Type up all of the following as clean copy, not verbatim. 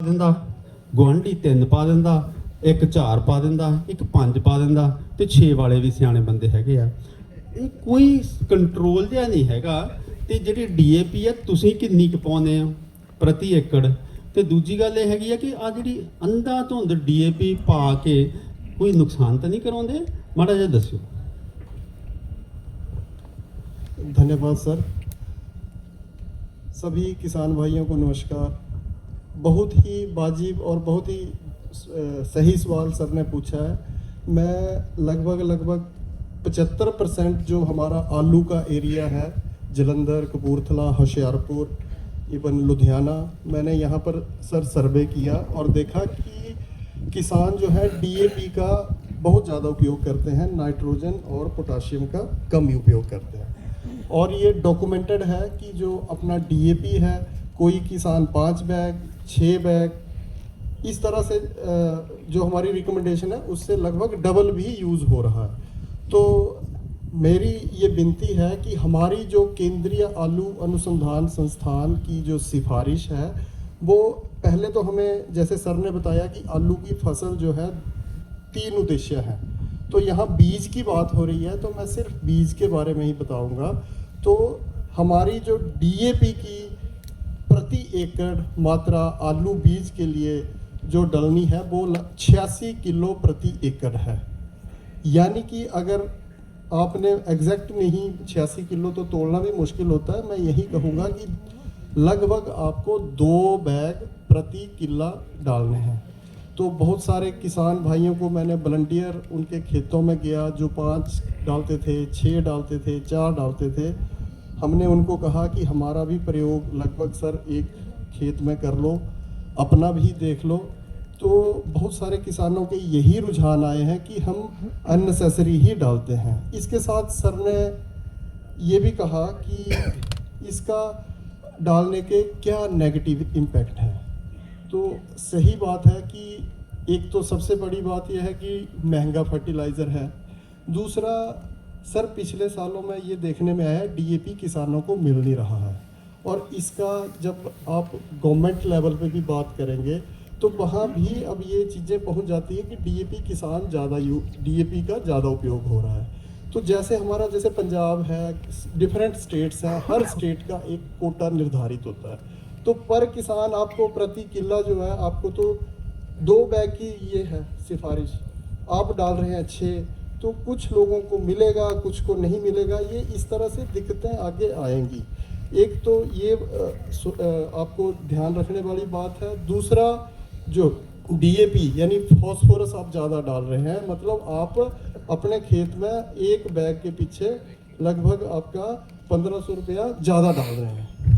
ਦਿੰਦਾ, ਗੁਆਂਢੀ 3 ਪਾ ਦਿੰਦਾ, ਇੱਕ 4 ਪਾ ਦਿੰਦਾ, ਇੱਕ 5 ਪਾ ਦਿੰਦਾ ਤੇ 6 ਵਾਲੇ ਵੀ ਸਿਆਣੇ ਬੰਦੇ ਹੈਗੇ ਆ। ਇਹ ਕੋਈ ਕੰਟਰੋਲ ਜਿਹਾ ਨਹੀਂ ਹੈਗਾ। ਤੇ ਜਿਹੜੀ ਡੀਏਪੀ ਆ ਤੁਸੀਂ ਕਿੰਨੀ ਕੁ ਪਾਉਂਦੇ ਆ ਪ੍ਰਤੀ ਏਕੜ? ਤੇ ਦੂਜੀ ਗੱਲ ਇਹ ਹੈਗੀ ਆ ਕਿ ਆ ਜਿਹੜੀ ਅੰਧਾ ਧੁੰਦ ਡੀਏਪੀ ਪਾ ਕੇ ਕੋਈ ਨੁਕਸਾਨ ਤਾਂ ਨਹੀਂ ਕਰਾਉਂਦੇ? ਮਾੜਾ ਜਿਹਾ ਦੱਸਿਓ। धन्यवाद सर। सभी किसान भाइयों को नमस्कार। बहुत ही वाजिब और बहुत ही सही सवाल सर ने पूछा है। मैं लगभग 75% जो हमारा आलू का एरिया है, जलंधर, कपूरथला, होशियारपुर, इवन लुधियाना, मैंने यहाँ पर सर सर्वे किया और देखा कि किसान जो है डीएपी का बहुत ज़्यादा उपयोग करते हैं, नाइट्रोजन और पोटाशियम का कम ही उपयोग करते हैं। और ये डॉक्यूमेंटेड है कि जो अपना डीएपी है, कोई किसान 5 बैग, 6 बैग, इस तरह से जो हमारी रिकमेंडेशन है उससे लगभग डबल भी यूज़ हो रहा है। तो मेरी ये विनती है कि हमारी जो केंद्रीय आलू अनुसंधान संस्थान की जो सिफारिश है, वो पहले तो हमें, जैसे सर ने बताया कि आलू की फसल जो है 3 उद्देश्य हैं, तो यहाँ बीज की बात हो रही है, तो मैं सिर्फ बीज के बारे में ही बताऊंगा। तो हमारी जो डीएपी की प्रति एकड़ मात्रा आलू बीज के लिए जो डलनी है वो 86 किलो प्रति एकड़ है। यानी कि अगर आपने एग्जैक्ट नहीं 86 किलो तो तोड़ना भी मुश्किल होता है, मैं यही कहूँगा कि लगभग आपको 2 बैग प्रति किला डालने हैं। तो बहुत सारे किसान भाइयों को मैंने वॉलंटियर उनके खेतों में गया, जो 5 डालते थे, 6 डालते थे, 4 डालते थे, हमने उनको कहा कि हमारा भी प्रयोग लगभग सर एक खेत में कर लो, अपना भी देख लो। तो बहुत सारे किसानों के यही रुझान आए हैं कि हम अननेसेसरी ही डालते हैं। इसके साथ सर ने ये भी कहा कि इसका डालने के क्या नेगेटिव इम्पैक्ट है। तो सही बात है कि एक तो सबसे बड़ी बात यह है कि महंगा फर्टिलाइज़र है। दूसरा सर, पिछले सालों में ये देखने में आया डीएपी किसानों को मिल नहीं रहा है, और इसका जब आप गवर्नमेंट लेवल पे भी बात करेंगे तो वहाँ भी अब ये चीज़ें पहुँच जाती है कि डीएपी किसान डीएपी का ज़्यादा उपयोग हो रहा है। तो जैसे हमारा, जैसे पंजाब है, डिफरेंट स्टेट्स हैं, हर स्टेट का एक कोटा निर्धारित होता है। तो पर किसान आपको प्रति किला जो है, आपको तो 2 बैग की ये है सिफारिश, आप डाल रहे हैं 6, तो कुछ लोगों को मिलेगा, कुछ को नहीं मिलेगा। ये इस तरह से दिक्कतें आगे आएंगी। एक तो ये आपको ध्यान रखने वाली बात है। दूसरा, जो डीएपी यानी फॉस्फोरस आप ज़्यादा डाल रहे हैं, मतलब आप अपने खेत में एक बैग के पीछे लगभग आपका 1500 रुपया ज़्यादा डाल रहे हैं।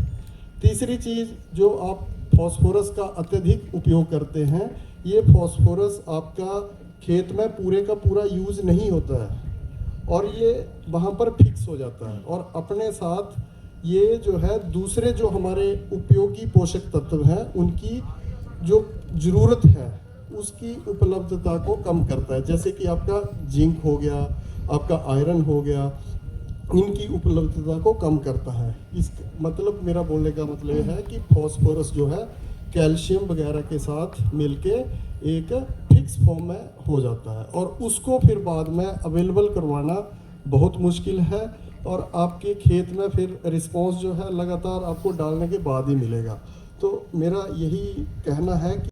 तीसरी चीज़, जो आप फॉस्फोरस का अत्यधिक उपयोग करते हैं, ये फॉस्फोरस आपका खेत में पूरे का पूरा यूज़ नहीं होता है और ये वहाँ पर फिक्स हो जाता है, और अपने साथ ये जो है दूसरे जो हमारे उपयोगी पोषक तत्व हैं, उनकी जो ज़रूरत है उसकी उपलब्धता को कम करता है। जैसे कि आपका जिंक हो गया, आपका आयरन हो गया, इनकी उपलब्धता को कम करता है। इस मतलब मेरा बोलने का मतलब यह है कि फॉस्फोरस जो है कैल्शियम वगैरह के साथ मिलके एक फिक्स फॉर्म में हो जाता है, और उसको फिर बाद में अवेलेबल करवाना बहुत मुश्किल है, और आपके खेत में फिर रिस्पॉन्स जो है लगातार आपको डालने के बाद ही मिलेगा। तो मेरा यही कहना है कि